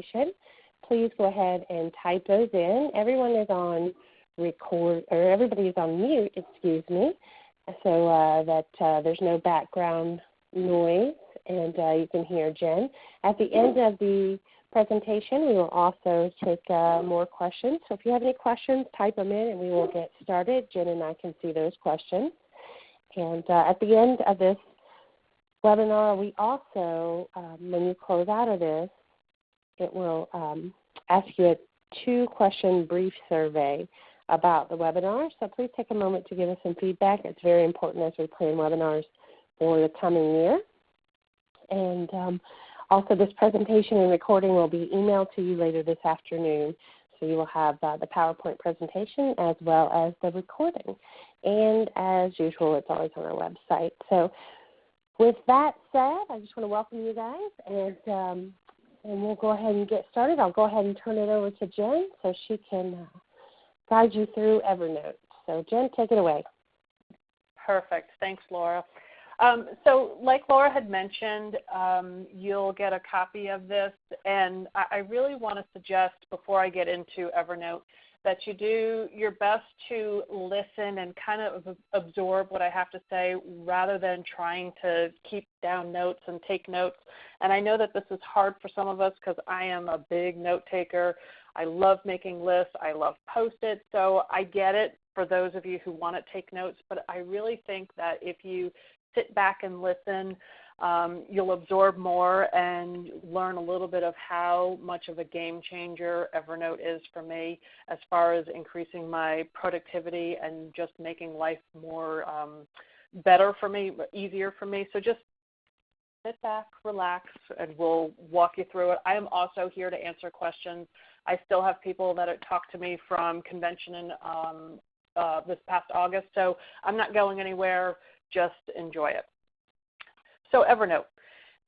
presentation, please go ahead and type those in. Everyone is on everybody is on mute, excuse me, so that there's no background noise and you can hear Jen. At the end of the presentation, we will also take more questions. So if you have any questions, type them in and we will get started. Jen and I can see those questions. And at the end of this webinar, we also, when you close out of this, it will ask you a 2-question brief survey about the webinar. So please take a moment to give us some feedback. It's very important as we plan webinars for the coming year. And also this presentation and recording will be emailed to you later this afternoon. So you will have the PowerPoint presentation as well as the recording. And as usual, it's always on our website. So with that said, I just want to welcome you guys, and we'll go ahead and get started. I'll go ahead and turn it over to Jen so she can guide you through Evernote. So Jen, take it away. Perfect. Thanks, Laura. So like Laura had mentioned, you'll get a copy of this, and I really want to suggest before I get into Evernote that you do your best to listen and kind of absorb what I have to say rather than trying to keep down notes and take notes. And I know that this is hard for some of us because I am a big note taker. I love making lists. I love Post-its. So I get it for those of you who want to take notes, but I really think that if you sit back and listen, you'll absorb more and learn a little bit of how much of a game changer Evernote is for me as far as increasing my productivity and just making life more better for me, easier for me. So just sit back, relax, and we'll walk you through it. I am also here to answer questions. I still have people that have talked to me from convention in this past August, so I'm not going anywhere. Just enjoy it. So Evernote.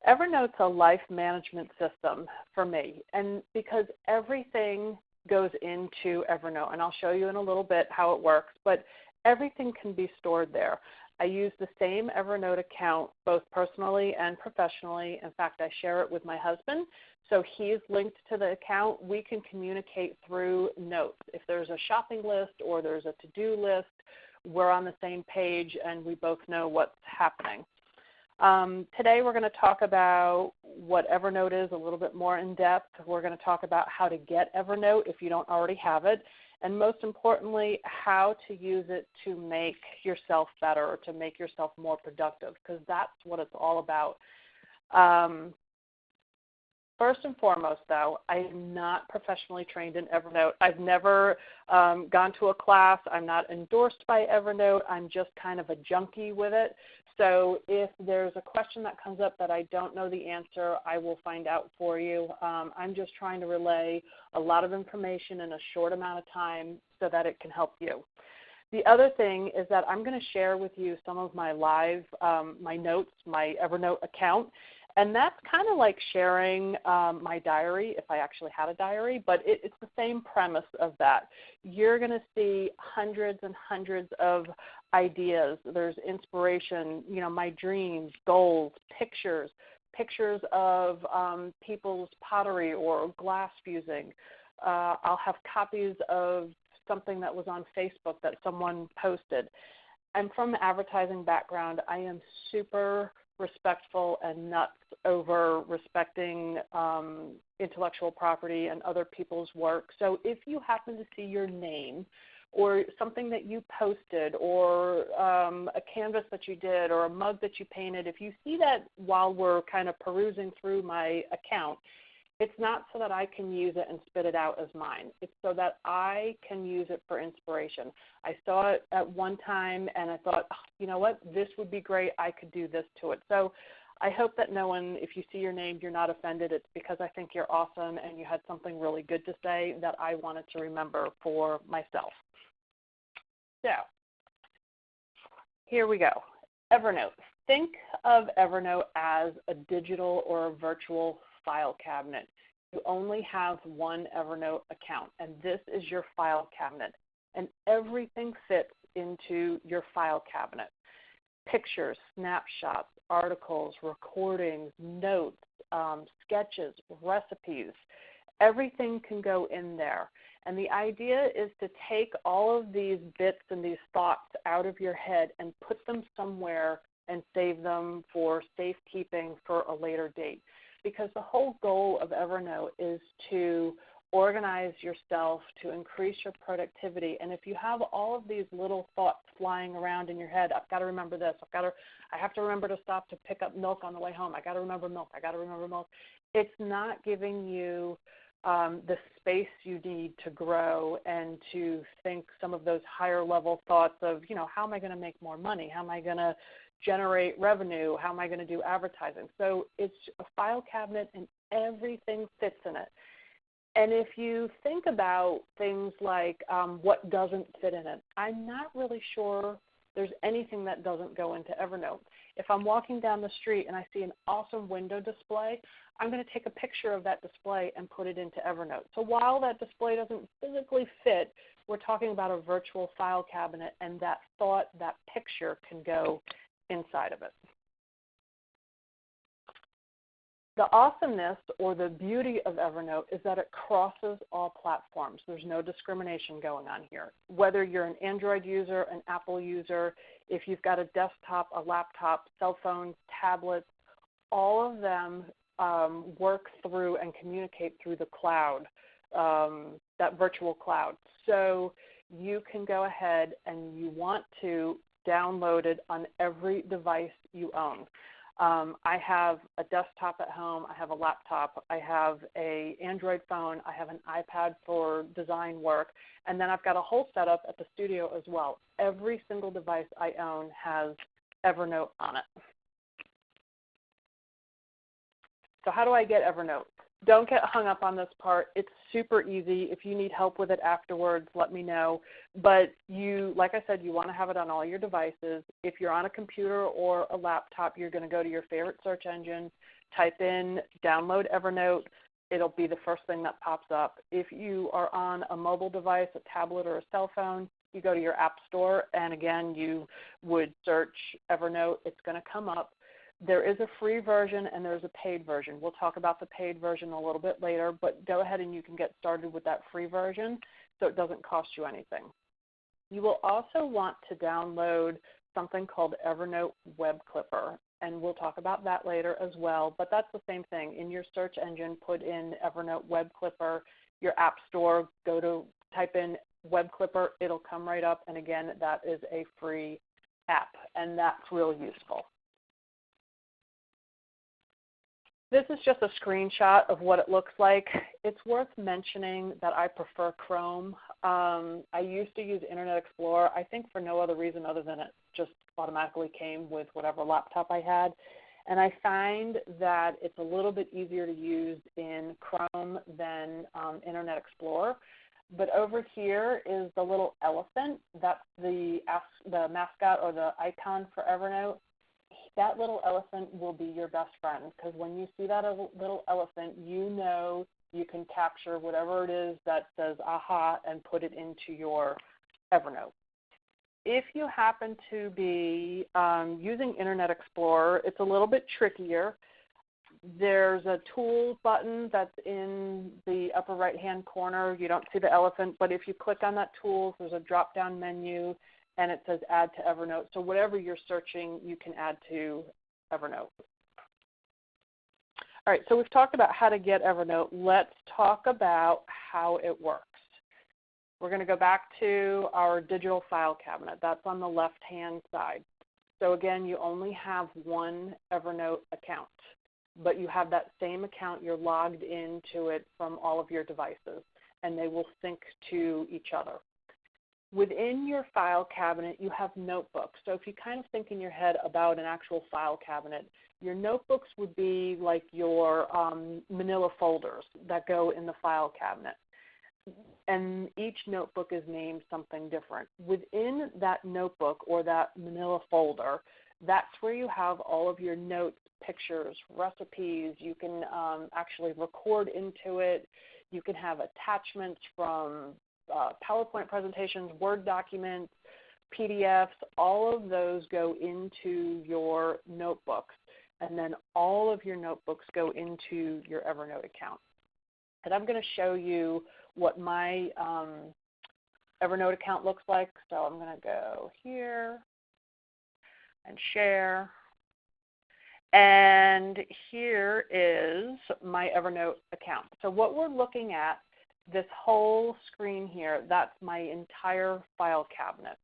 Evernote's a life management system for me, and because everything goes into Evernote, and I'll show you in a little bit how it works, but everything can be stored there. I use the same Evernote account both personally and professionally. In fact, I share it with my husband, so he's linked to the account. We can communicate through notes. If there's a shopping list or there's a to-do list, we're on the same page and we both know what's happening. Today we're going to talk about what Evernote is a little bit more in depth. We're going to talk about how to get Evernote if you don't already have it, and most importantly, how to use it to make yourself better or to make yourself more productive, because that's what it's all about. First and foremost, though, I am not professionally trained in Evernote. I've never gone to a class. I'm not endorsed by Evernote. I'm just kind of a junkie with it. So if there's a question that comes up that I don't know the answer, I will find out for you. I'm just trying to relay a lot of information in a short amount of time so that it can help you. The other thing is that I'm going to share with you some of my live, my notes, my Evernote account. And that's kind of like sharing my diary, if I actually had a diary, but it's the same premise of that. You're going to see hundreds and hundreds of ideas. There's inspiration, you know, my dreams, goals, pictures of people's pottery or glass fusing. I'll have copies of something that was on Facebook that someone posted. I'm from an advertising background. I am super respectful and nuts over respecting intellectual property and other people's work. So if you happen to see your name or something that you posted or a canvas that you did or a mug that you painted, if you see that while we're kind of perusing through my account, it's not so that I can use it and spit it out as mine. It's so that I can use it for inspiration. I saw it at one time and I thought, oh, you know what, this would be great. I could do this to it. So I hope that no one, if you see your name, you're not offended. It's because I think you're awesome and you had something really good to say that I wanted to remember for myself. So here we go. Evernote. Think of Evernote as a digital or a virtual file cabinet. You only have one Evernote account, and this is your file cabinet. And everything fits into your file cabinet. Pictures, snapshots, articles, recordings, notes, sketches, recipes. Everything can go in there. And the idea is to take all of these bits and these thoughts out of your head and put them somewhere and save them for safekeeping for a later date. Because the whole goal of Evernote is to organize yourself, to increase your productivity. And if you have all of these little thoughts flying around in your head, I've got to remember this, I have to remember to stop to pick up milk on the way home, I got to remember milk, it's not giving you the space you need to grow and to think some of those higher level thoughts of, how am I going to make more money? How am I going to generate revenue? How am I going to do advertising? So it's a file cabinet and everything fits in it. And if you think about things like what doesn't fit in it, I'm not really sure there's anything that doesn't go into Evernote. If I'm walking down the street and I see an awesome window display, I'm going to take a picture of that display and put it into Evernote. So while that display doesn't physically fit, we're talking about a virtual file cabinet, and that thought, that picture can go inside of it. The awesomeness or the beauty of Evernote is that it crosses all platforms. There's no discrimination going on here. Whether you're an Android user, an Apple user, if you've got a desktop, a laptop, cell phones, tablets, all of them work through and communicate through the cloud, that virtual cloud. So you can go ahead and you want to download it on every device you own. I have a desktop at home, I have a laptop, I have an Android phone, I have an iPad for design work, and then I've got a whole setup at the studio as well. Every single device I own has Evernote on it. So how do I get Evernote? Don't get hung up on this part. It's super easy. If you need help with it afterwards, let me know. But like I said, you want to have it on all your devices. If you're on a computer or a laptop, you're going to go to your favorite search engine, type in download Evernote. It'll be the first thing that pops up. If you are on a mobile device, a tablet or a cell phone, you go to your app store, and again, you would search Evernote. It's going to come up. There is a free version and there's a paid version. We'll talk about the paid version a little bit later, but go ahead and you can get started with that free version so it doesn't cost you anything. You will also want to download something called Evernote Web Clipper, and we'll talk about that later as well, but that's the same thing. In your search engine, put in Evernote Web Clipper, your app store, type in Web Clipper, it'll come right up, and again, that is a free app, and that's real useful. This is just a screenshot of what it looks like. It's worth mentioning that I prefer Chrome. I used to use Internet Explorer, I think for no other reason other than it just automatically came with whatever laptop I had. And I find that it's a little bit easier to use in Chrome than Internet Explorer. But over here is the little elephant. That's the mascot or the icon for Evernote. That little elephant will be your best friend, because when you see that little elephant, you know you can capture whatever it is that says aha and put it into your Evernote. If you happen to be using Internet Explorer, it's a little bit trickier. There's a tools button that's in the upper right-hand corner. You don't see the elephant, but if you click on that tools, there's a drop-down menu, and it says add to Evernote. So whatever you're searching, you can add to Evernote. All right, so we've talked about how to get Evernote. Let's talk about how it works. We're going to go back to our digital file cabinet. That's on the left-hand side. So again, you only have one Evernote account, but you have that same account. You're logged into it from all of your devices, and they will sync to each other. Within your file cabinet, you have notebooks. So if you kind of think in your head about an actual file cabinet, your notebooks would be like your manila folders that go in the file cabinet. And each notebook is named something different. Within that notebook or that manila folder, that's where you have all of your notes, pictures, recipes. You can actually record into it. You can have attachments from PowerPoint presentations, Word documents, PDFs, all of those go into your notebooks, and then all of your notebooks go into your Evernote account. And I'm going to show you what my Evernote account looks like. So I'm going to go here and share. And here is my Evernote account. So what we're looking at, this whole screen here, that's my entire file cabinet.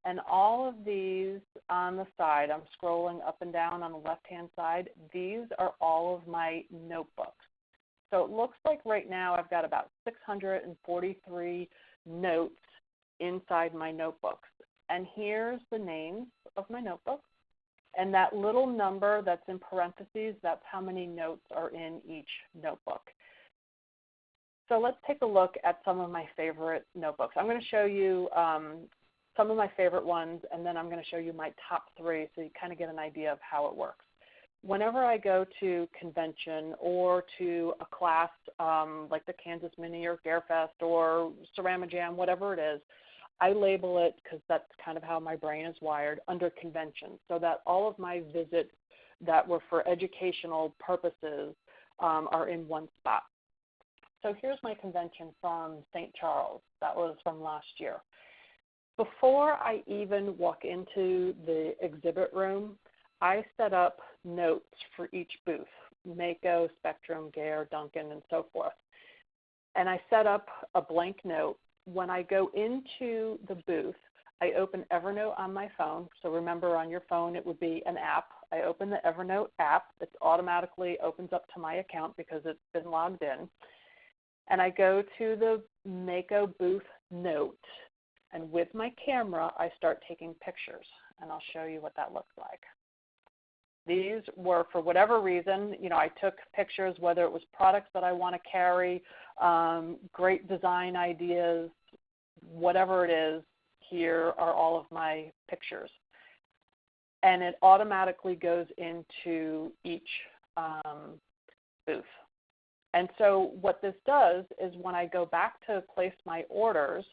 And all of these on the side, I'm scrolling up and down on the left-hand side, these are all of my notebooks. So it looks like right now I've got about 643 notes inside my notebooks. And here's the names of my notebooks. And that little number that's in parentheses, that's how many notes are in each notebook. So let's take a look at some of my favorite notebooks. I'm going to show you some of my favorite ones, and then I'm going to show you my top 3 so you kind of get an idea of how it works. Whenever I go to convention or to a class like the Kansas Mini or GareFest or Ceramajam, whatever it is, I label it, because that's kind of how my brain is wired, under convention, so that all of my visits that were for educational purposes are in one spot. So here's my convention from St. Charles. That was from last year. Before I even walk into the exhibit room, I set up notes for each booth, Mako, Spectrum, Gare, Duncan, and so forth. And I set up a blank note. When I go into the booth, I open Evernote on my phone. So remember, on your phone, it would be an app. I open the Evernote app. It automatically opens up to my account because it's been logged in. And I go to the Mako booth note. And with my camera, I start taking pictures. And I'll show you what that looks like. These were, for whatever reason, I took pictures, whether it was products that I want to carry, great design ideas, whatever it is. Here are all of my pictures. And it automatically goes into each booth. And so what this does is when I go back to place my orders,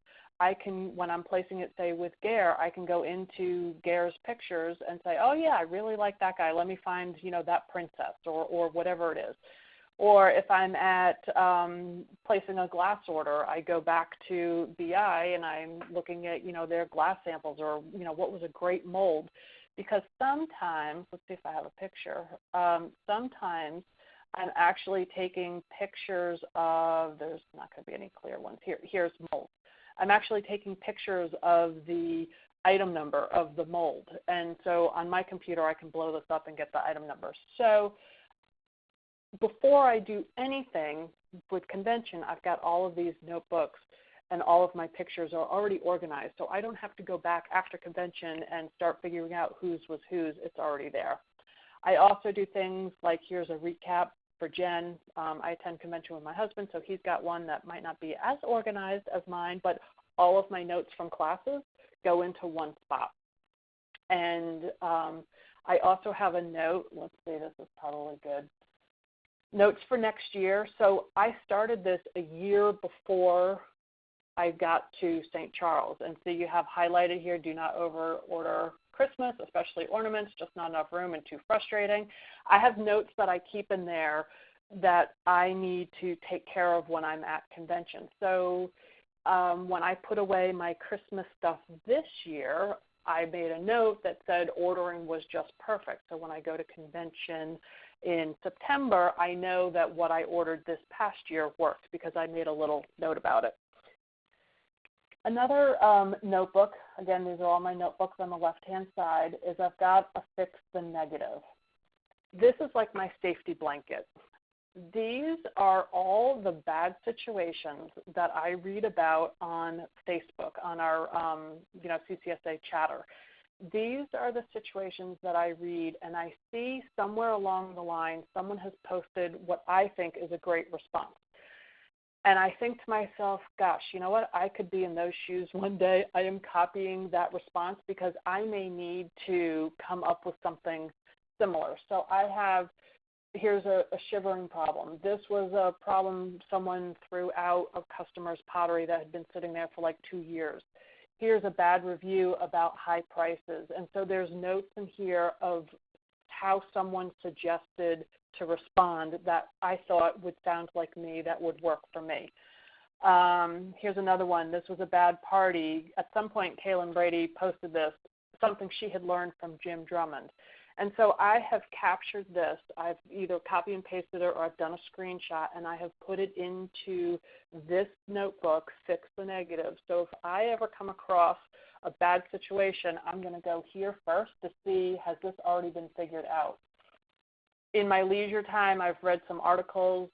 I can, when I'm placing it, say, with Gare, I can go into Gare's pictures and say, oh, yeah, I really like that guy. Let me find, that princess or whatever it is. Or if I'm at placing a glass order, I go back to BI and I'm looking at, their glass samples or, what was a great mold. Because sometimes, let's see if I have a picture, sometimes I'm actually taking pictures of, there's not going to be any clear ones. Here's mold. I'm actually taking pictures of the item number of the mold. And so on my computer, I can blow this up and get the item number. So before I do anything with convention, I've got all of these notebooks and all of my pictures are already organized. So I don't have to go back after convention and start figuring out whose was whose. It's already there. I also do things like, here's a recap for Jen. I attend convention with my husband, so he's got one that might not be as organized as mine, but all of my notes from classes go into one spot. And I also have a note. Let's see, this is probably good. Notes for next year. So I started this a year before I got to St. Charles. And so you have highlighted here, do not over-order Christmas, especially ornaments, just not enough room and too frustrating. I have notes that I keep in there that I need to take care of when I'm at convention. So when I put away my Christmas stuff this year, I made a note that said ordering was just perfect. So when I go to convention in September, I know that what I ordered this past year worked because I made a little note about it. Another notebook, again, these are all my notebooks on the left-hand side, is I've got a fix the negative. This is like my safety blanket. These are all the bad situations that I read about on Facebook, on our CCSA chatter. These are the situations that I read, and I see somewhere along the line someone has posted what I think is a great response. And I think to myself, gosh, you know what? I could be in those shoes one day. I am copying that response because I may need to come up with something similar. So I have, here's a shivering problem. This was a problem someone threw out of customers' pottery that had been sitting there for like 2 years. Here's a bad review about high prices. And so there's notes in here of how someone suggested to respond that I thought would sound like me, that would work for me. Here's another one. This was a bad party. At some point, Kaylin Brady posted this, something she had learned from Jim Drummond. And so I have captured this. I've either copy and pasted it or I've done a screenshot, and I have put it into this notebook, Fix the Negative. So if I ever come across a bad situation, I'm going to go here first to see, has this already been figured out? In my leisure time, I've read some articles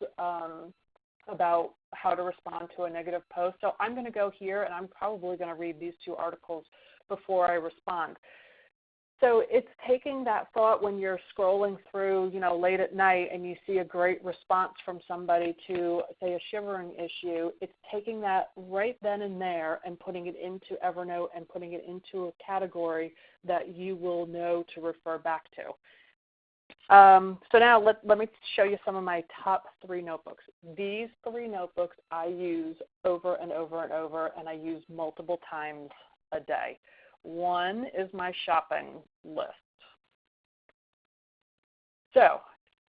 about how to respond to a negative post. So I'm going to go here, and I'm probably going to read these 2 articles before I respond. So it's taking that thought when you're scrolling through, late at night and you see a great response from somebody to, say, a shivering issue. It's taking that right then and there and putting it into Evernote and putting it into a category that you will know to refer back to. So now let me show you some of my top 3 notebooks. These 3 notebooks I use over and over and over, and I use multiple times a day. One is my shopping list. So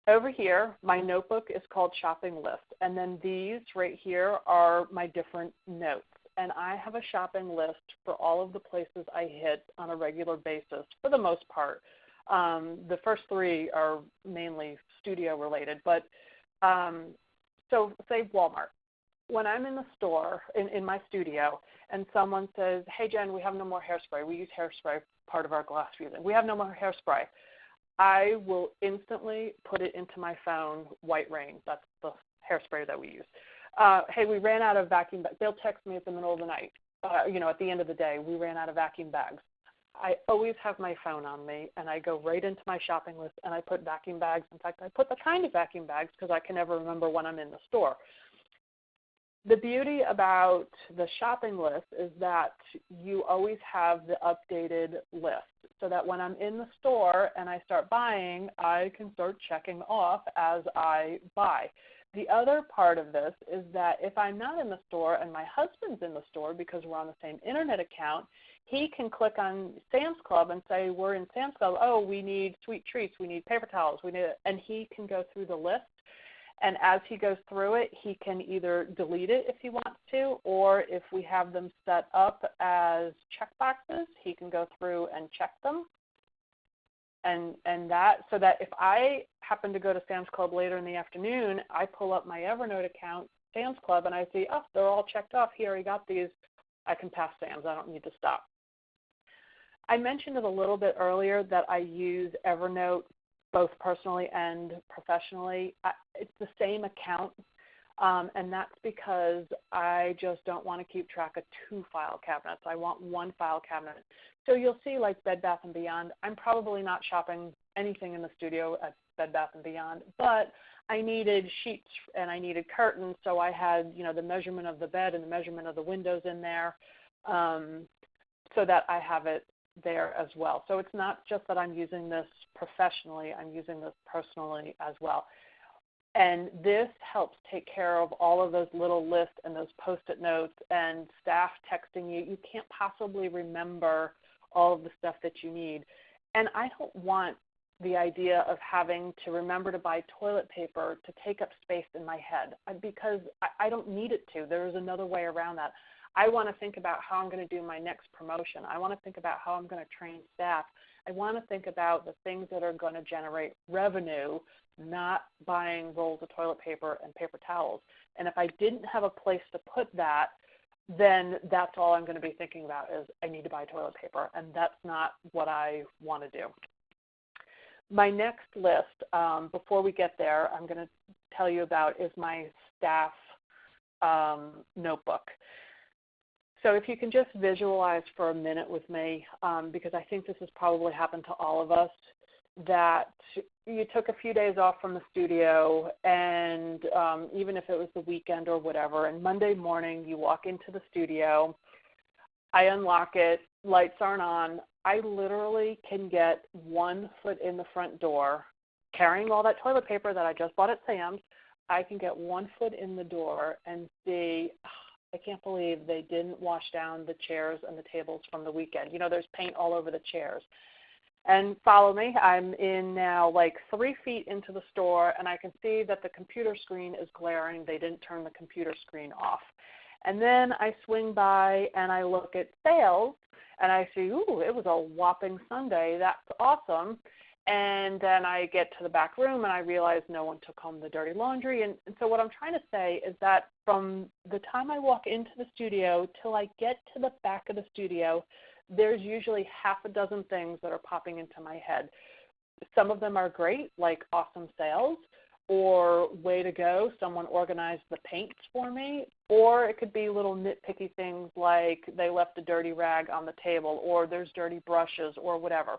over here, my notebook is called Shopping List, and then these right here are my different notes. And I have a shopping list for all of the places I hit on a regular basis for the most part. The first 3 are mainly studio related, but so say Walmart. When I'm in the store, in my studio, and someone says, hey, Jen, we have no more hairspray. We use hairspray, part of our glass fusing. We have no more hairspray. I will instantly put it into my phone, White Rain. That's the hairspray that we use. Hey, we ran out of vacuum bags. They'll text me at the middle of the night, at the end of the day, we ran out of vacuum bags. I always have my phone on me, and I go right into my shopping list, and I put vacuum bags. In fact, I put the kind of vacuum bags because I can never remember when I'm in the store. The beauty about the shopping list is that you always have the updated list so that when I'm in the store and I start buying, I can start checking off as I buy. The other part of this is that if I'm not in the store and my husband's in the store because we're on the same internet account, he can click on Sam's Club and say, we're in Sam's Club. Oh, we need sweet treats. We need paper towels. And he can go through the list. And as he goes through it, he can either delete it if he wants to, or if we have them set up as checkboxes, he can go through and check them. And that, so that if I happen to go to Sam's Club later in the afternoon, I pull up my Evernote account, Sam's Club, and I see, oh, they're all checked off. Here, I got these. I can pass Sam's. I don't need to stop. I mentioned it a little bit earlier that I use Evernote both personally and professionally. It's the same account, and that's because I just don't want to keep track of 2 file cabinets. I want 1 file cabinet. So you'll see, like Bed Bath & Beyond, I'm probably not shopping anything in the studio at Bed Bath & Beyond, but I needed sheets and I needed curtains, so I had, the measurement of the bed and the measurement of the windows in there, so that I have it there as well. So it's not just that I'm using this professionally, I'm using this personally as well. And this helps take care of all of those little lists and those Post-it notes and staff texting you. You can't possibly remember all of the stuff that you need. And I don't want the idea of having to remember to buy toilet paper to take up space in my head, because I don't need it to. There is another way around that. I want to think about how I'm going to do my next promotion. I want to think about how I'm going to train staff. I want to think about the things that are going to generate revenue, not buying rolls of toilet paper and paper towels. And if I didn't have a place to put that, then that's all I'm going to be thinking about is I need to buy toilet paper, and that's not what I want to do. My next list, before we get there, I'm going to tell you about is my staff notebook. So if you can just visualize for a minute with me, because I think this has probably happened to all of us, that you took a few days off from the studio, and even if it was the weekend or whatever, and Monday morning you walk into the studio, I unlock it, lights aren't on, I literally can get 1 foot in the front door, carrying all that toilet paper that I just bought at Sam's. I can get 1 foot in the door and see, I can't believe they didn't wash down the chairs and the tables from the weekend. There's paint all over the chairs. And follow me. I'm in now like 3 feet into the store, and I can see that the computer screen is glaring. They didn't turn the computer screen off. And then I swing by and I look at sales, and I see, ooh, it was a whopping Sunday. That's awesome. And then I get to the back room and I realize no one took home the dirty laundry. And so what I'm trying to say is that from the time I walk into the studio till I get to the back of the studio, there's usually half a dozen things that are popping into my head. Some of them are great, like awesome sales, or way to go, someone organized the paints for me, or it could be little nitpicky things like they left a dirty rag on the table, or there's dirty brushes, or whatever.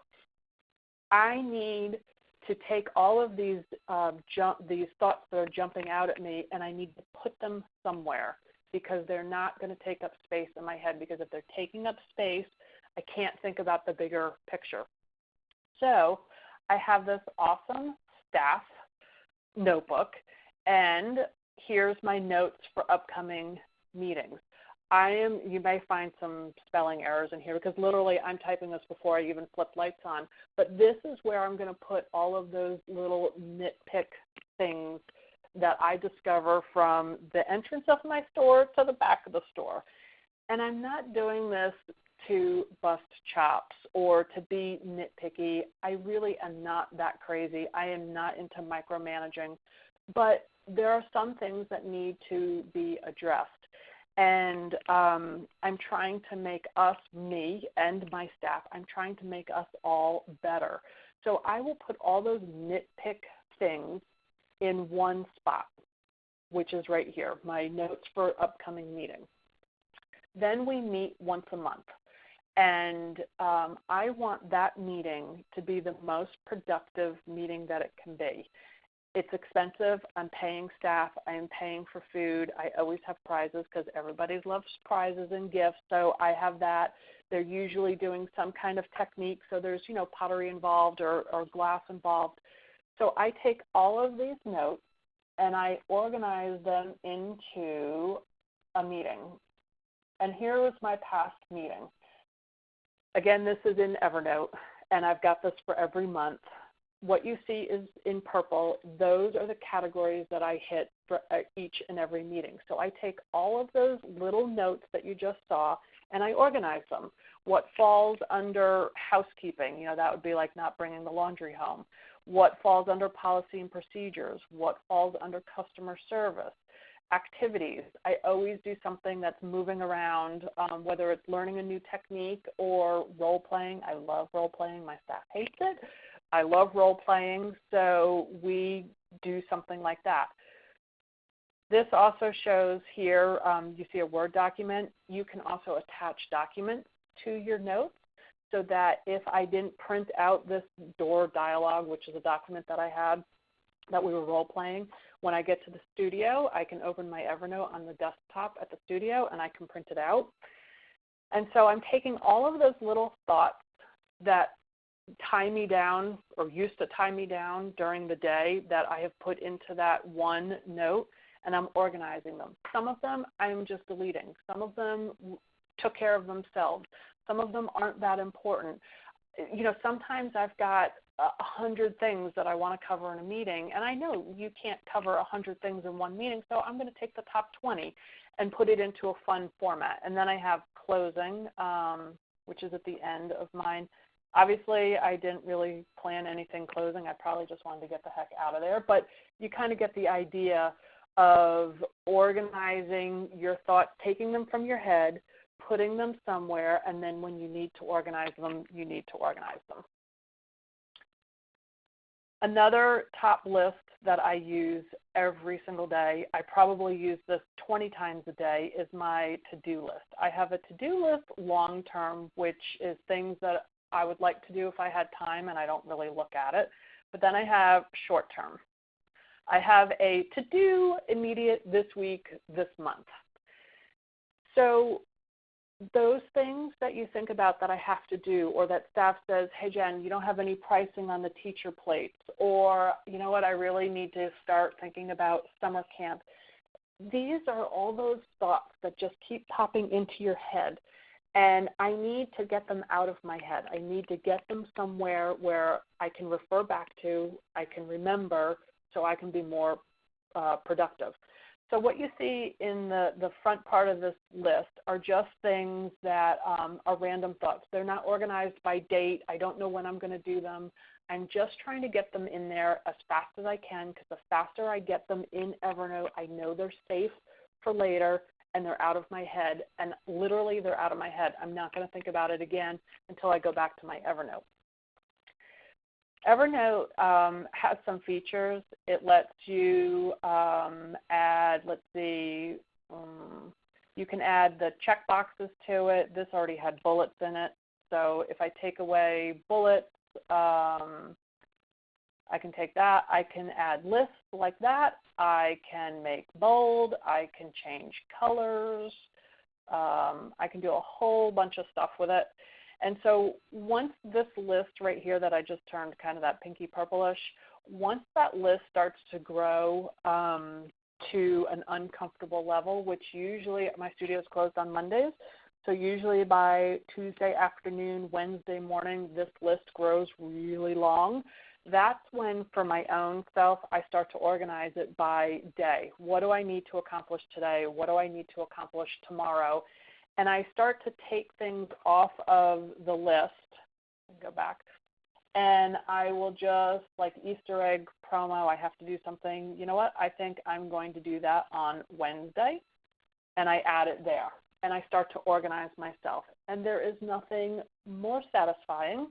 I need to take all of these thoughts that are jumping out at me, and I need to put them somewhere, because they're not going to take up space in my head, because if they're taking up space, I can't think about the bigger picture. So I have this awesome staff notebook, and here's my notes for upcoming meetings. You may find some spelling errors in here because literally I'm typing this before I even flip lights on, but this is where I'm going to put all of those little nitpick things that I discover from the entrance of my store to the back of the store. And I'm not doing this to bust chops or to be nitpicky. I really am not that crazy. I am not into micromanaging, but there are some things that need to be addressed. And I'm trying to make us, me and my staff, I'm trying to make us all better. So I will put all those nitpick things in one spot, which is right here, my notes for upcoming meetings. Then we meet once a month. And I want that meeting to be the most productive meeting that it can be. It's expensive. I'm paying staff. I'm paying for food. I always have prizes because everybody loves prizes and gifts, so I have that. They're usually doing some kind of technique, so there's, pottery involved or glass involved. So I take all of these notes and I organize them into a meeting. And here was my past meeting. Again, this is in Evernote, and I've got this for every month. What you see is in purple. Those are the categories that I hit for each and every meeting. So I take all of those little notes that you just saw, and I organize them. What falls under housekeeping, that would be like not bringing the laundry home. What falls under policy and procedures? What falls under customer service? Activities. I always do something that's moving around, whether it's learning a new technique or role-playing. I love role-playing. My staff hates it. I love role-playing, so we do something like that. This also shows here, you see a Word document. You can also attach documents to your notes so that if I didn't print out this door dialogue, which is a document that I had that we were role-playing, when I get to the studio, I can open my Evernote on the desktop at the studio and I can print it out. And so I'm taking all of those little thoughts that tie me down or used to tie me down during the day that I have put into that one note, and I'm organizing them. Some of them I'm just deleting. Some of them took care of themselves. Some of them aren't that important. Sometimes I've got 100 things that I want to cover in a meeting, and I know you can't cover 100 things in one meeting, so I'm going to take the top 20 and put it into a fun format. And then I have closing, which is at the end of mine. Obviously, I didn't really plan anything closing. I probably just wanted to get the heck out of there, but you kind of get the idea of organizing your thoughts, taking them from your head, putting them somewhere, and then when you need to organize them, you need to organize them. Another top list that I use every single day, I probably use this 20 times a day, is my to-do list. I have a to-do list long-term, which is things that I would like to do if I had time and I don't really look at it. But then I have short-term. I have a to-do immediate this week, this month. So those things that you think about that I have to do, or that staff says, hey, Jen, you don't have any pricing on the teacher plates, or you know what, I really need to start thinking about summer camp. These are all those thoughts that just keep popping into your head. And I need to get them out of my head. I need to get them somewhere where I can refer back to, I can remember, so I can be more productive. So what you see in the front part of this list are just things that are random thoughts. They're not organized by date. I don't know when I'm going to do them. I'm just trying to get them in there as fast as I can, because the faster I get them in Evernote, I know they're safe for later and they're out of my head. And literally they're out of my head. I'm not going to think about it again until I go back to my Evernote. Evernote has some features. It lets you add, let's see, you can add the check boxes to it. This already had bullets in it. So if I take away bullets, I can take that. I can add lists like that. I can make bold. I can change colors. I can do a whole bunch of stuff with it. And so once this list right here that I just turned kind of that pinky purplish, once that list starts to grow to an uncomfortable level, which usually my studio is closed on Mondays, so usually by Tuesday afternoon, Wednesday morning, this list grows really long. That's when, for my own self, I start to organize it by day. What do I need to accomplish today? What do I need to accomplish tomorrow? And I start to take things off of the list, go back, and I will just, like Easter egg promo, I have to do something. You know what? I think I'm going to do that on Wednesday, and I add it there. And I start to organize myself. And there is nothing more satisfying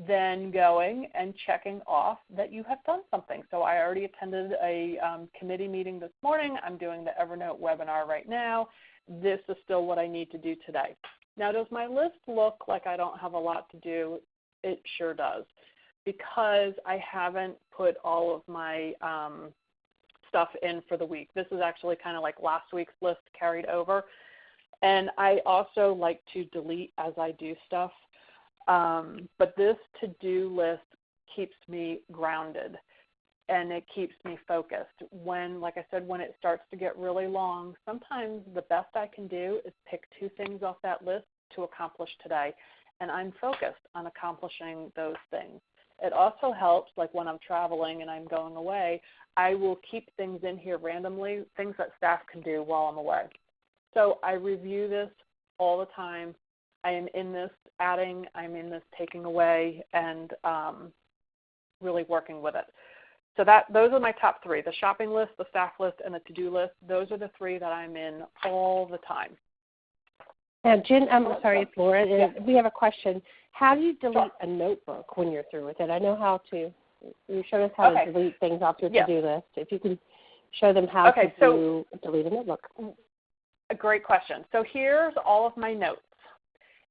than going and checking off that you have done something. So I already attended a committee meeting this morning. I'm doing the Evernote webinar right now. This is still what I need to do today. Now, does my list look like I don't have a lot to do? It sure does, because I haven't put all of my stuff in for the week. This is actually kind of like last week's list carried over. And I also like to delete as I do stuff. But this to-do list keeps me grounded, and it keeps me focused. When, like I said, when it starts to get really long, sometimes the best I can do is pick 2 things off that list to accomplish today, and I'm focused on accomplishing those things. It also helps, like when I'm traveling and I'm going away, I will keep things in here randomly, things that staff can do while I'm away. So I review this all the time. I am in this adding, I'm in this taking away, and really working with it. So those are my top 3, the shopping list, the staff list, and the to-do list. Those are the 3 that I'm in all the time. Now, Jen, I'm sorry, it's Laura. Yeah. We have a question. How do you delete Sure. a notebook when you're through with it? I know how to. You showed us how to delete things off your to-do list. If you can show them how to delete a notebook. A great question. So here's all of my notes.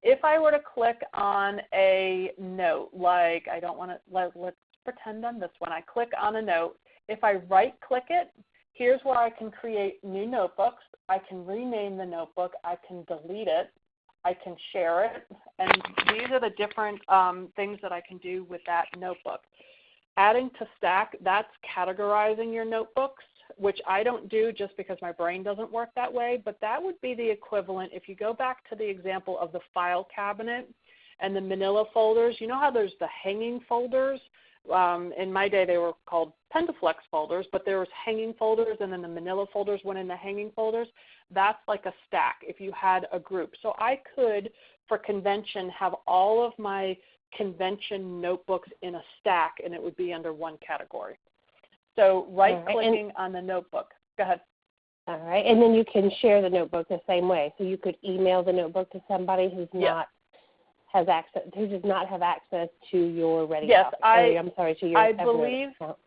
If I were to click on a note, like I don't want to, let's pretend on this one. I click on a note. If I right-click it, here's where I can create new notebooks. I can rename the notebook. I can delete it. I can share it. And these are the different things that I can do with that notebook. Adding to stack, that's categorizing your notebooks, which I don't do just because my brain doesn't work that way, but that would be the equivalent. If you go back to the example of the file cabinet and the manila folders, you know how there's the hanging folders? In my day they were called Pentaflex folders, but there was hanging folders, and then the manila folders went in the hanging folders. That's like a stack if you had a group. So I could, for convention, have all of my convention notebooks in a stack, and it would be under one category. So right-clicking on the notebook. Go ahead. All right, and then you can share the notebook the same way. So you could email the notebook to somebody who's not has access, who does not have access to your Ready office. To your Evernote account.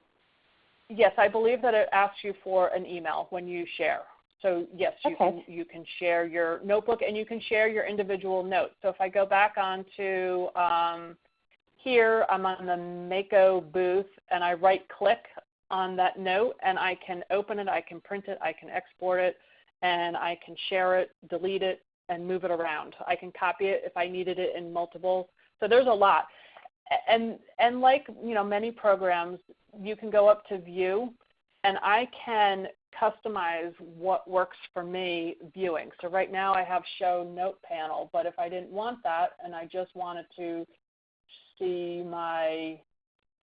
Yes, I believe that it asks you for an email when you share. So yes, you can share your notebook, and you can share your individual notes. So if I go back onto here, I'm on the Mako booth, and I right-click on that note, and I can open it, I can print it, I can export it, and I can share it, delete it, and move it around. I can copy it if I needed it in multiple. So there's a lot. And like many programs, you can go up to View, and I can customize what works for me viewing. So right now I have show note panel, but if I didn't want that and I just wanted to see my,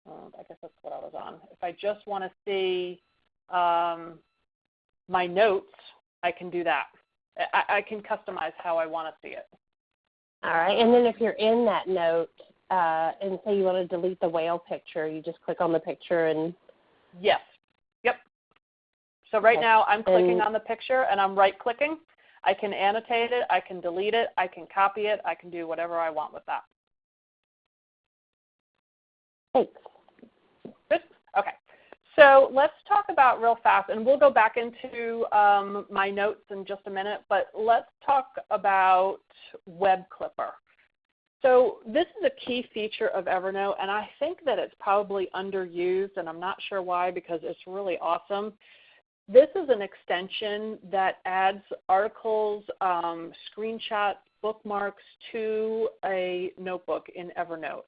I guess that's what I was on. If I just want to see my notes, I can do that. I can customize how I want to see it. All right, and then if you're in that note and say you want to delete the whale picture, you just click on the picture and... Yes. Yep. So right now I'm clicking on the picture and I'm right-clicking. I can annotate it, I can delete it, I can copy it, I can do whatever I want with that. Thanks. Good. Okay. So let's talk about real fast, and we'll go back into my notes in just a minute, but let's talk about Web Clipper. So this is a key feature of Evernote, and I think that it's probably underused, and I'm not sure why because it's really awesome. This is an extension that adds articles, screenshots, bookmarks to a notebook in Evernote.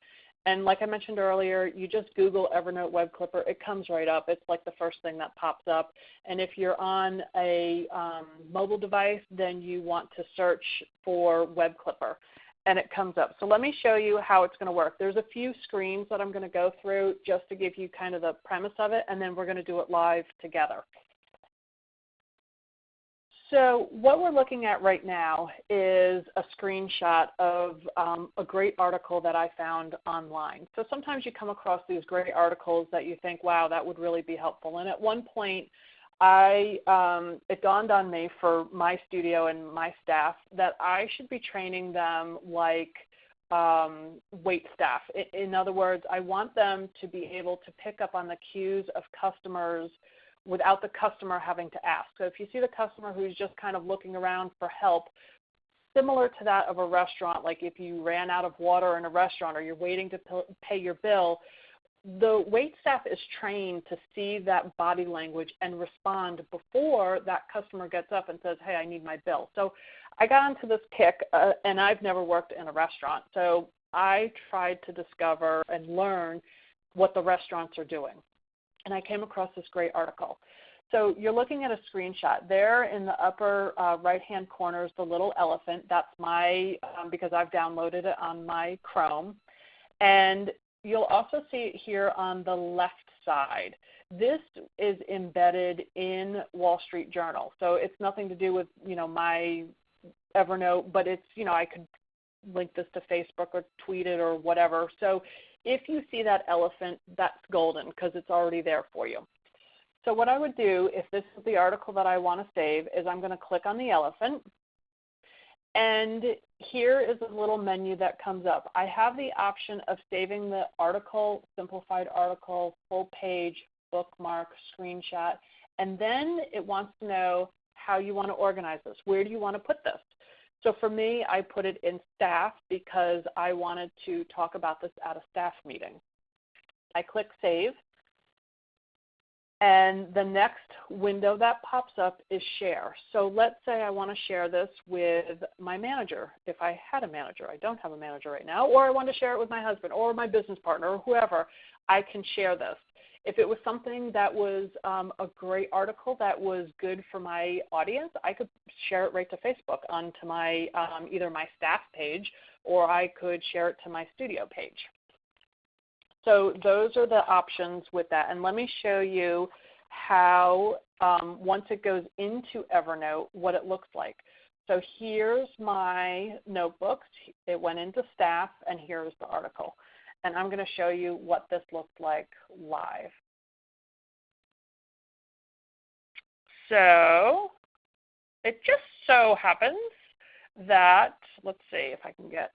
And like I mentioned earlier, you just Google Evernote Web Clipper. It comes right up. It's like the first thing that pops up. And if you're on a mobile device, then you want to search for Web Clipper, and it comes up. So let me show you how it's going to work. There's a few screens that I'm going to go through just to give you kind of the premise of it, and then we're going to do it live together. So what we're looking at right now is a screenshot of a great article that I found online. So sometimes you come across these great articles that you think, wow, that would really be helpful. And at one point, it dawned on me for my studio and my staff that I should be training them like wait staff. In other words, I want them to be able to pick up on the cues of customers without the customer having to ask. So if you see the customer who's just kind of looking around for help, similar to that of a restaurant, like if you ran out of water in a restaurant or you're waiting to pay your bill, the wait staff is trained to see that body language and respond before that customer gets up and says, hey, I need my bill. So I got onto this kick, and I've never worked in a restaurant, so I tried to discover and learn what the restaurants are doing. And I came across this great article. So you're looking at a screenshot. There in the upper right-hand corner is the little elephant. That's my, because I've downloaded it on my Chrome. And you'll also see it here on the left side. This is embedded in Wall Street Journal. So it's nothing to do with, my Evernote, but it's, I could link this to Facebook or tweet it or whatever. So if you see that elephant, that's golden because it's already there for you. So what I would do, if this is the article that I want to save, is I'm going to click on the elephant. And here is a little menu that comes up. I have the option of saving the article, simplified article, full page, bookmark, screenshot, and then it wants to know how you want to organize this. Where do you want to put this? So for me, I put it in staff because I wanted to talk about this at a staff meeting. I click Save, and the next window that pops up is Share. So let's say I want to share this with my manager. If I had a manager, I don't have a manager right now, or I want to share it with my husband or my business partner or whoever, I can share this. If it was something that was a great article that was good for my audience, I could share it right to Facebook onto my either my staff page, or I could share it to my studio page. So those are the options with that. And let me show you how, once it goes into Evernote, what it looks like. So here's my notebooks. It went into staff, and here's the article. And I'm going to show you what this looks like live. So it just so happens that, let's see if I can get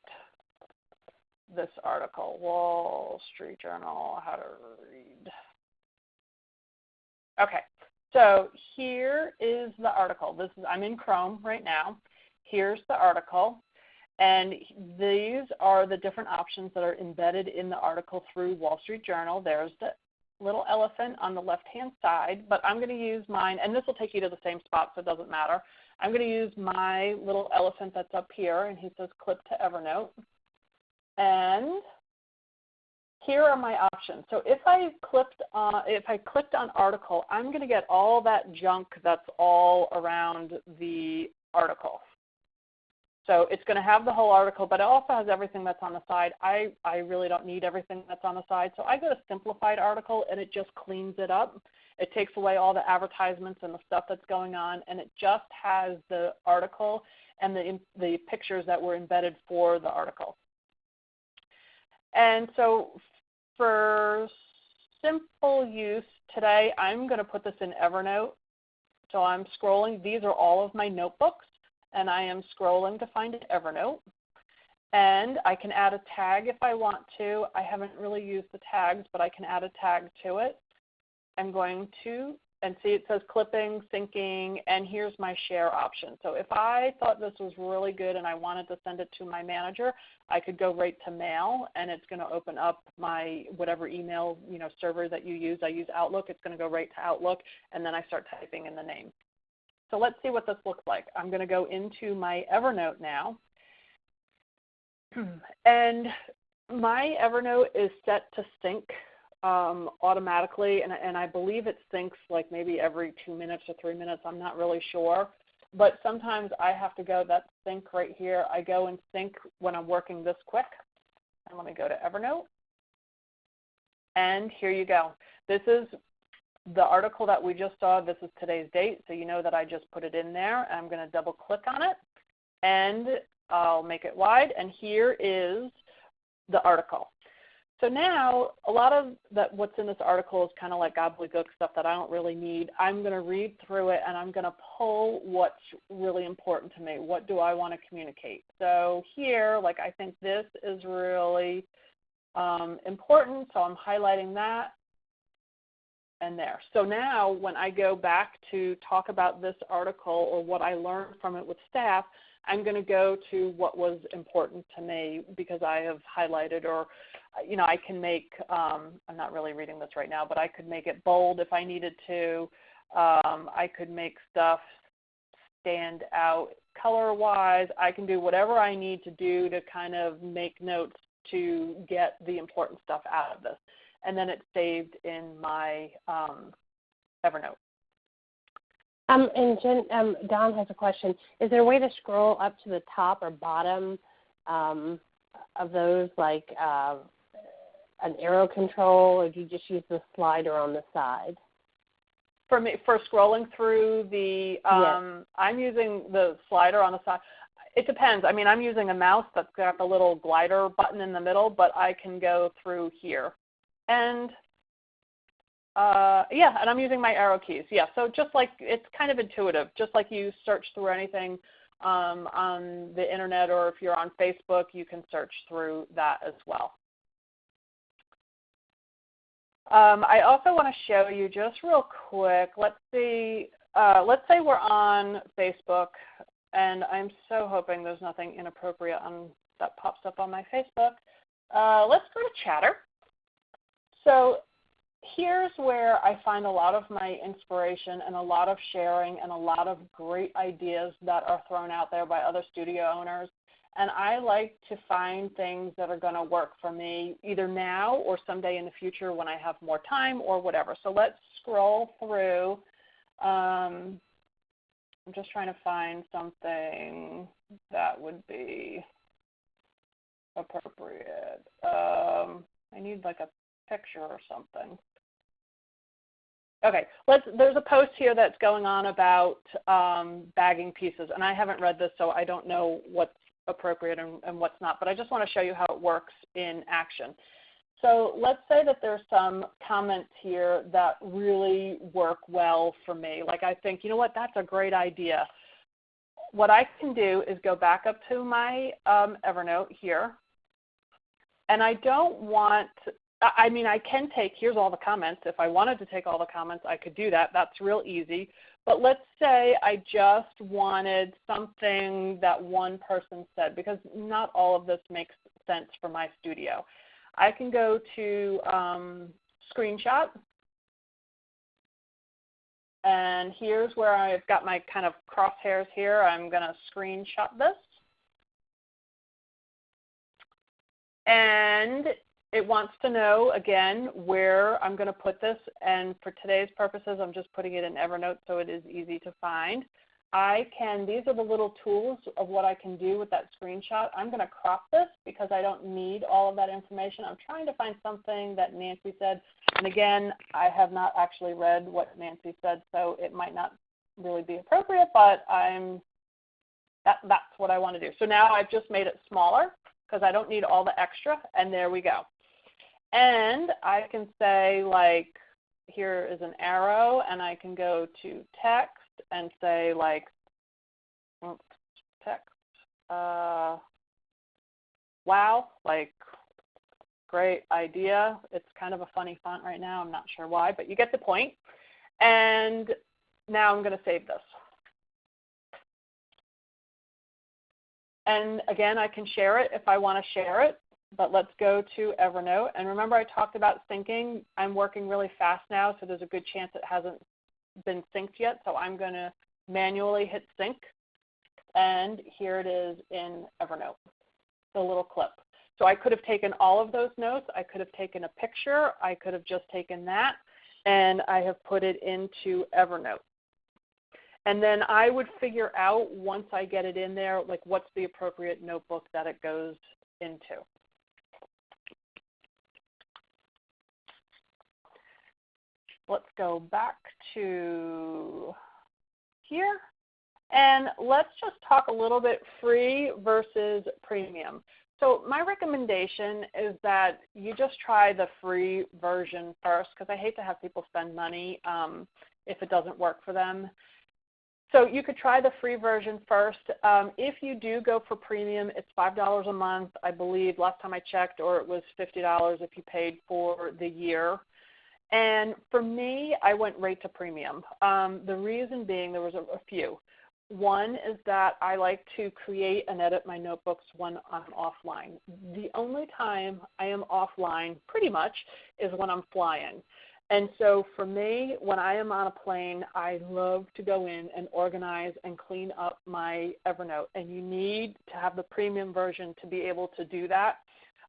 this article, Wall Street Journal, how to read. Okay, so here is the article. I'm in Chrome right now. Here's the article. And these are the different options that are embedded in the article through Wall Street Journal. There's the little elephant on the left-hand side, but I'm going to use mine, and this will take you to the same spot, so it doesn't matter. I'm going to use my little elephant that's up here, and he says Clip to Evernote. And here are my options. So if I clicked on article, I'm going to get all that junk that's all around the article. So it's going to have the whole article, but it also has everything that's on the side. I really don't need everything that's on the side. So I go to simplified article, and it just cleans it up. It takes away all the advertisements and the stuff that's going on, and it just has the article and the pictures that were embedded for the article. And so for simple use today, I'm going to put this in Evernote. So I'm scrolling. These are all of my notebooks, and I am scrolling to find Evernote. And I can add a tag if I want to. I haven't really used the tags, but I can add a tag to it. I'm going to, and see it says clipping, syncing, and here's my share option. So if I thought this was really good and I wanted to send it to my manager, I could go right to mail, and it's going to open up my whatever email server that you use. I use Outlook. It's going to go right to Outlook, and then I start typing in the name. So let's see what this looks like. I'm going to go into my Evernote now, and my Evernote is set to sync automatically, and I believe it syncs like maybe every 2 minutes or 3 minutes. I'm not really sure. But sometimes I have to go, that sync right here. I go and sync when I'm working this quick. And let me go to Evernote. And here you go. This is the article that we just saw. This is today's date, so you know that I just put it in there. I'm going to double click on it, and I'll make it wide. And here is the article. So now a lot of what's in this article is kind of like gobbledygook stuff that I don't really need. I'm going to read through it, and I'm going to pull what's really important to me. What do I want to communicate? So here, like, I think this is really important, so I'm highlighting that and there. So now when I go back to talk about this article or what I learned from it with staff, I'm going to go to what was important to me because I have highlighted, or I can make, I'm not really reading this right now, but I could make it bold if I needed to. I could make stuff stand out color-wise. I can do whatever I need to do to kind of make notes to get the important stuff out of this. And then it's saved in my Evernote. And Jen, Don has a question. Is there a way to scroll up to the top or bottom of those, like an arrow control, or do you just use the slider on the side? For me, for scrolling through the, yes. I'm using the slider on the side. It depends. I mean, I'm using a mouse that's got the little glider button in the middle, but I can go through here. And yeah, and I'm using my arrow keys. Yeah, so just like, it's kind of intuitive. Just like you search through anything on the internet, or if you're on Facebook, you can search through that as well. I also want to show you just real quick. Let's say we're on Facebook, and I'm so hoping there's nothing inappropriate that pops up on my Facebook. Let's go to Chatter. So here's where I find a lot of my inspiration and a lot of sharing and a lot of great ideas that are thrown out there by other studio owners. And I like to find things that are going to work for me either now or someday in the future when I have more time or whatever. So let's scroll through. I'm just trying to find something that would be appropriate. I need like a picture or something. Okay, there's a post here that's going on about bagging pieces, and I haven't read this, so I don't know what's appropriate and what's not, but I just want to show you how it works in action. So let's say that there's some comments here that really work well for me. Like, I think, you know what, that's a great idea. What I can do is go back up to my Evernote here, and I don't want, I mean, I can take, here's all the comments. If I wanted to take all the comments, I could do that. That's real easy. But let's say I just wanted something that one person said, because not all of this makes sense for my studio. I can go to screenshot, and here's where I've got my kind of crosshairs here. I'm going to screenshot this. And it wants to know, again, where I'm going to put this. And for today's purposes, I'm just putting it in Evernote so it is easy to find. These are the little tools of what I can do with that screenshot. I'm going to crop this because I don't need all of that information. I'm trying to find something that Nancy said. And again, I have not actually read what Nancy said, so it might not really be appropriate, but that's what I want to do. So now I've just made it smaller because I don't need all the extra, and there we go. And I can say, like, here is an arrow, and I can go to text and say, like, text, wow, like, great idea. It's kind of a funny font right now. I'm not sure why, but you get the point. And now I'm going to save this. And again, I can share it if I want to share it, but let's go to Evernote. And remember, I talked about syncing. I'm working really fast now, so there's a good chance it hasn't been synced yet. So I'm going to manually hit sync. And here it is in Evernote, the little clip. So I could have taken all of those notes. I could have taken a picture. I could have just taken that, and I have put it into Evernote. And then I would figure out, once I get it in there, like, what's the appropriate notebook that it goes into. Let's go back to here. And let's just talk a little bit free versus premium. So my recommendation is that you just try the free version first, because I hate to have people spend money if it doesn't work for them. So you could try the free version first. If you do go for premium, it's $5 a month, I believe, last time I checked, or it was $50 if you paid for the year. And for me, I went right to premium. The reason being, there was a few. One is that I like to create and edit my notebooks when I'm offline. The only time I am offline, pretty much, is when I'm flying. And so for me, when I am on a plane, I love to go in and organize and clean up my Evernote. And you need to have the premium version to be able to do that.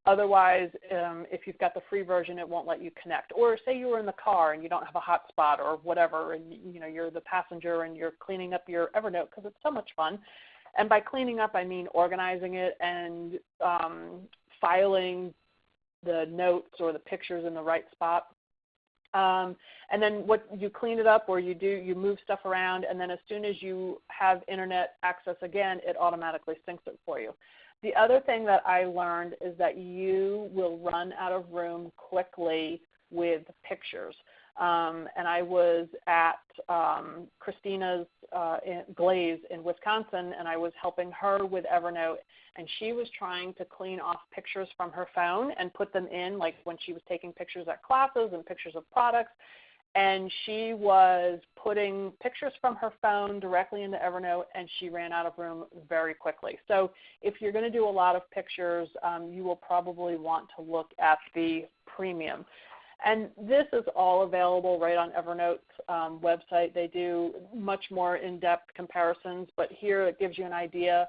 Otherwise, if you've got the free version, it won't let you connect. Or say you were in the car and you don't have a hotspot or whatever, and you're the passenger and you're cleaning up your Evernote, because it's so much fun. And by cleaning up, I mean organizing it and filing the notes or the pictures in the right spot. And then what you clean it up, or you move stuff around, and then as soon as you have internet access again, it automatically syncs it for you. The other thing that I learned is that you will run out of room quickly with pictures. And I was at Christina's Glaze in Wisconsin, and I was helping her with Evernote, and she was trying to clean off pictures from her phone and put them in, like when she was taking pictures at classes and pictures of products. And she was putting pictures from her phone directly into Evernote, and she ran out of room very quickly. So if you're going to do a lot of pictures, you will probably want to look at the premium. And this is all available right on Evernote's website. They do much more in-depth comparisons, but here it gives you an idea.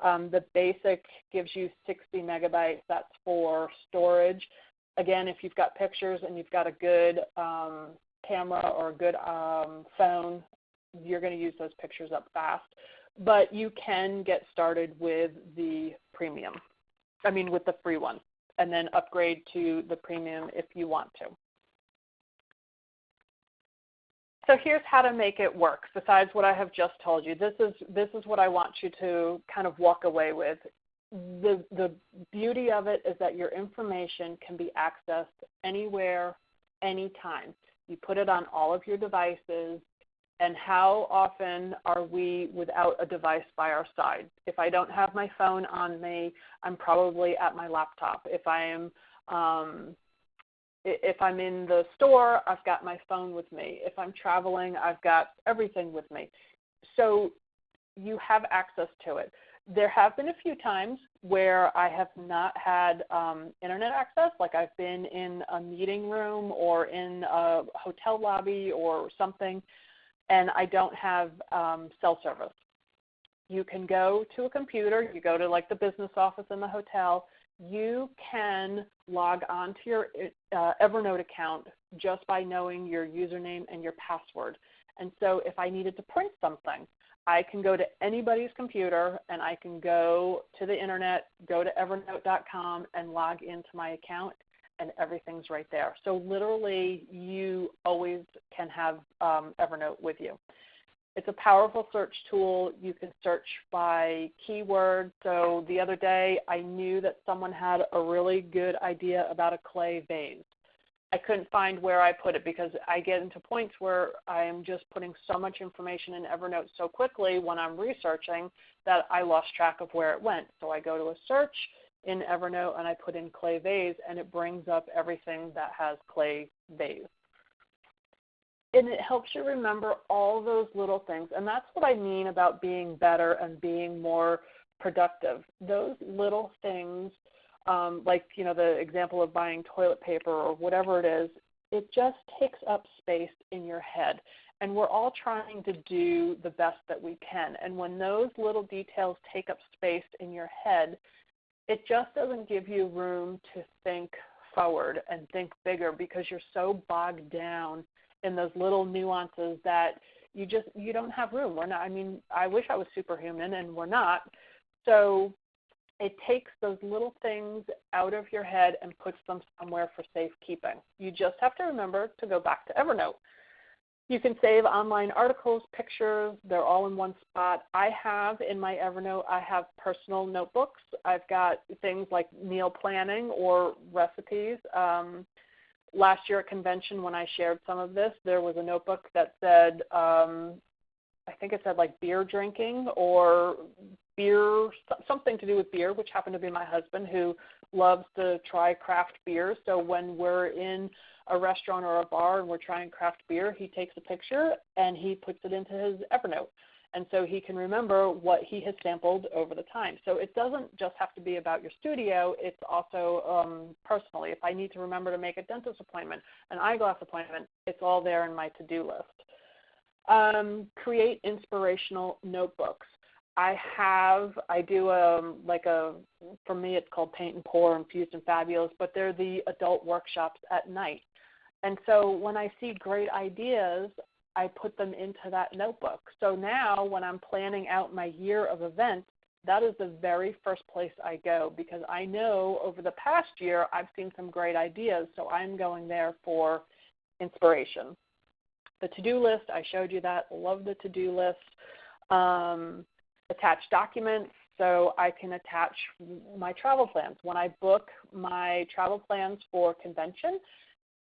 The basic gives you 60 megabytes. That's for storage. Again, if you've got pictures and you've got a good camera or a good phone, you're going to use those pictures up fast. But you can get started with the premium, with the free one, and then upgrade to the premium if you want to. So here's how to make it work, besides what I have just told you. This is what I want you to kind of walk away with. The beauty of it is that your information can be accessed anywhere, anytime. You put it on all of your devices, and how often are we without a device by our side? If I don't have my phone on me, I'm probably at my laptop. If I'm in the store, I've got my phone with me. If I'm traveling, I've got everything with me. So you have access to it. There have been a few times where I have not had internet access, like I've been in a meeting room or in a hotel lobby or something, and I don't have cell service. You can go to a computer, you go to like the business office in the hotel, you can log on to your Evernote account just by knowing your username and your password. And so if I needed to print something, I can go to anybody's computer and I can go to the internet, go to evernote.com and log into my account, and everything's right there. So literally you always can have Evernote with you. It's a powerful search tool. You can search by keyword. So the other day I knew that someone had a really good idea about a clay vase. I couldn't find where I put it because I get into points where I am just putting so much information in Evernote so quickly when I'm researching that I lost track of where it went. So I go to a search in Evernote and I put in clay vase, and it brings up everything that has clay vase. And it helps you remember all those little things. And that's what I mean about being better and being more productive. Those little things, like, you know, the example of buying toilet paper or whatever it is, it just takes up space in your head. And we're all trying to do the best that we can. And when those little details take up space in your head, it just doesn't give you room to think forward and think bigger because you're so bogged down in those little nuances that you don't have room. We're not, I mean, I wish I was superhuman, and we're not. So it takes those little things out of your head and puts them somewhere for safekeeping. You just have to remember to go back to Evernote. You can save online articles, pictures, they're all in one spot. I have in my Evernote, I have personal notebooks. I've got things like meal planning or recipes. Last year at convention when I shared some of this, there was a notebook that said, I think it said like beer drinking or beer, something to do with beer, which happened to be my husband who loves to try craft beer. So when we're in a restaurant or a bar and we're trying craft beer, he takes a picture and he puts it into his Evernote. And so he can remember what he has sampled over the time. So it doesn't just have to be about your studio, it's also personally. If I need to remember to make a dentist appointment, an eyeglass appointment, it's all there in my to-do list. Create inspirational notebooks. I do for me it's called Paint and Pour, Infused and Fabulous, but they're the adult workshops at night. And so when I see great ideas, I put them into that notebook. So now when I'm planning out my year of events, that is the very first place I go because I know over the past year I've seen some great ideas, so I'm going there for inspiration. The to-do list, I showed you that. Love the to-do list. Attach documents, so I can attach my travel plans. When I book my travel plans for convention,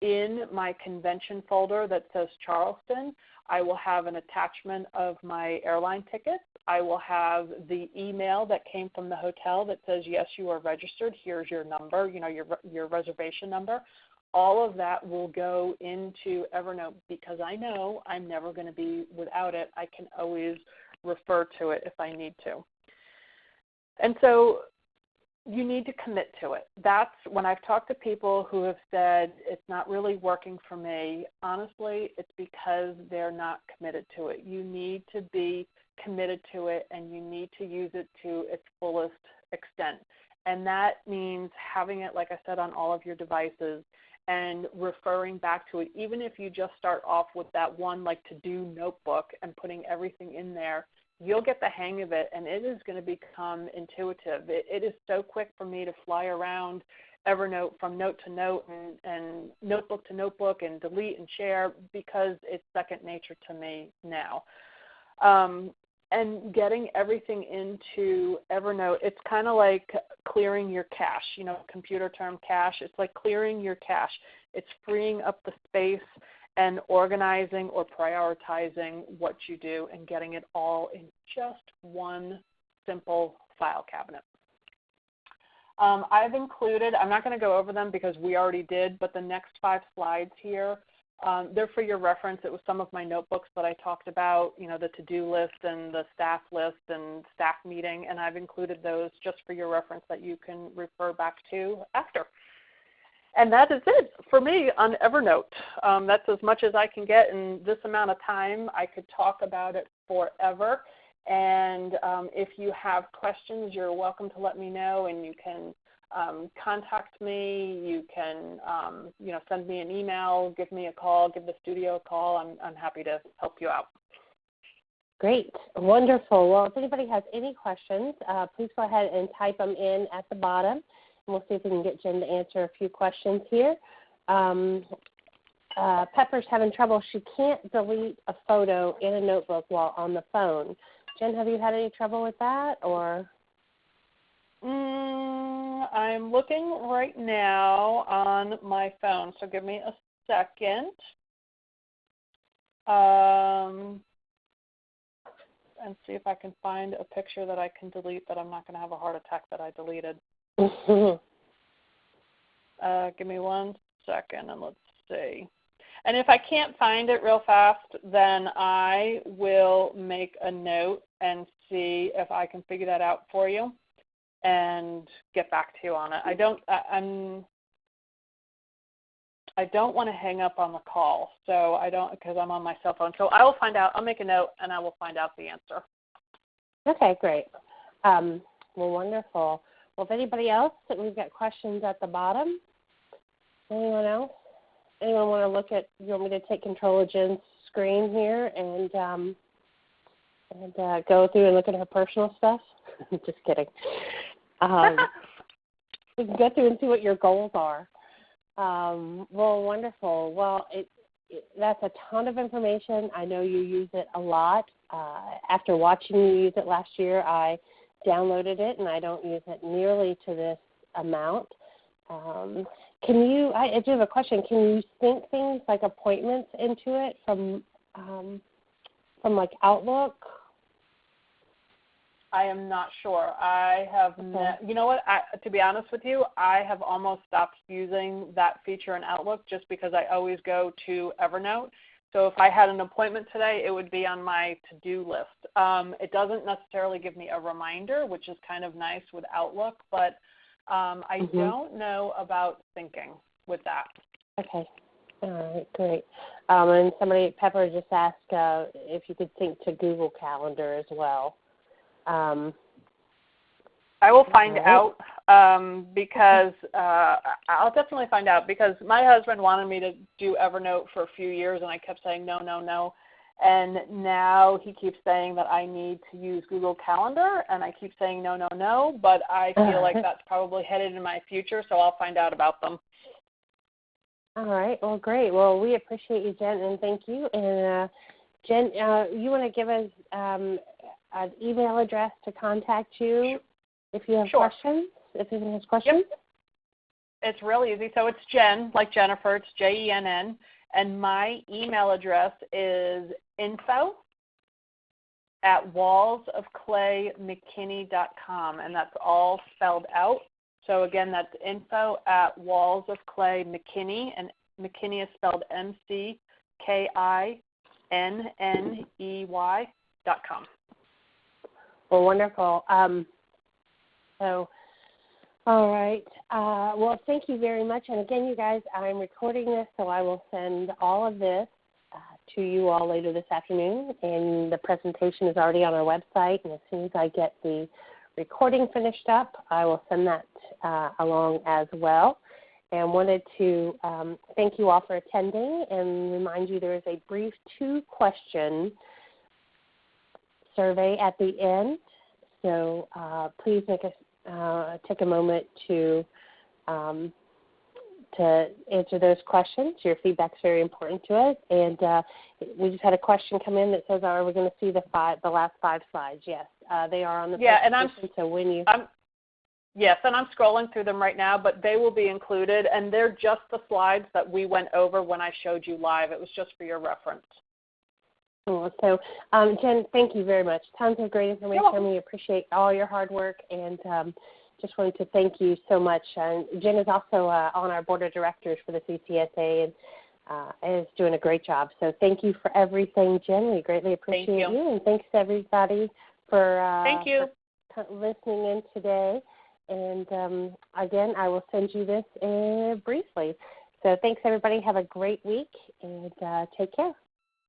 in my convention folder that says Charleston, I will have an attachment of my airline tickets. I will have the email that came from the hotel that says, yes, you are registered. Here's your number, you know, your reservation number. All of that will go into Evernote because I know I'm never going to be without it. I can always refer to it if I need to. And so you need to commit to it. That's when I've talked to people who have said it's not really working for me. Honestly, it's because they're not committed to it. You need to be committed to it, and you need to use it to its fullest extent. And that means having it, like I said, on all of your devices and referring back to it. Even if you just start off with that one like to-do notebook and putting everything in there, you'll get the hang of it, and it is going to become intuitive. It is so quick for me to fly around Evernote from note to note and notebook to notebook and delete and share because it's second nature to me now. And getting everything into Evernote, it's kind of like clearing your cache, you know, computer term cache. It's like clearing your cache. It's freeing up the space and organizing or prioritizing what you do and getting it all in just one simple file cabinet. I've included, I'm not going to go over them because we already did, but the next 5 slides here, they're for your reference. It was some of my notebooks that I talked about, you know, the to-do list and the staff list and staff meeting, and I've included those just for your reference that you can refer back to after. And that is it for me on Evernote. That's as much as I can get in this amount of time. I could talk about it forever. And if you have questions, you're welcome to let me know, and you can contact me. You can, send me an email, give me a call, give the studio a call. I'm happy to help you out. Great. Wonderful. Well, if anybody has any questions, please go ahead and type them in at the bottom, and we'll see if we can get Jen to answer a few questions here. Pepper's having trouble. She can't delete a photo in a notebook while on the phone. Jen, have you had any trouble with that, or? I'm looking right now on my phone, so give me a second. And see if I can find a picture that I can delete that I'm not going to have a heart attack that I deleted. Give me 1 second and let's see. And if I can't find it real fast, then I will make a note and see if I can figure that out for you and get back to you on it. I don't want to hang up on the call, so because I'm on my cell phone. So I will find out. I'll make a note, and I will find out the answer. Okay, great. Well, wonderful. Well, if anybody else, we've got questions at the bottom. Anyone else? Anyone want to look at? You want me to take control of Jen's screen here and go through and look at her personal stuff? Just kidding. We can go through and see what your goals are. Well, wonderful. Well, that's a ton of information. I know you use it a lot. After watching you use it last year, I downloaded it, and I don't use it nearly to this amount. I do have a question. Can you sync things like appointments into it from like Outlook? I am not sure. I have, you know what, to be honest with you, I have almost stopped using that feature in Outlook just because I always go to Evernote. So if I had an appointment today, it would be on my to-do list. It doesn't necessarily give me a reminder, which is kind of nice with Outlook, but I don't know about syncing with that. Okay. All right, great. And Pepper just asked if you could sync to Google Calendar as well. I will find out because I'll definitely find out because my husband wanted me to do Evernote for a few years, and I kept saying no, no, no. And now he keeps saying that I need to use Google Calendar, and I keep saying no, no, no, but I feel like that's probably headed in my future, so I'll find out about them. All right. Well, great. Well, we appreciate you, Jen, and thank you. And Jen, you want to give us an email address to contact you if you have questions? If anyone has questions? Yep. It's real easy. So it's Jen, like Jennifer. It's Jenn. And my email address is info@wallsofclaymckinney.com, and that's all spelled out. So again, that's info@wallsofclaymckinney, and McKinney is spelled McKinney.com. Well, wonderful. All right. Well, thank you very much. And again, you guys, I'm recording this, so I will send all of this to you all later this afternoon. And the presentation is already on our website. And as soon as I get the recording finished up, I will send that along as well. And wanted to thank you all for attending and remind you there is a brief 2-question survey at the end. So please take a moment to answer those questions. Your feedback is very important to us. And we just had a question come in that says, are we going to see the last 5 slides? Yes, they are on the presentation. So when you yes, and I'm scrolling through them right now, but they will be included, and they're just the slides that we went over when I showed you live. It was just for your reference. Cool. So, Jen, thank you very much. Tons of great information. We appreciate all your hard work, and just wanted to thank you so much. Jen is also on our board of directors for the CCSA and is doing a great job. So thank you for everything, Jen. We greatly appreciate you. And thanks to everybody for listening in today. And again, I will send you this briefly. So thanks, everybody. Have a great week, and take care.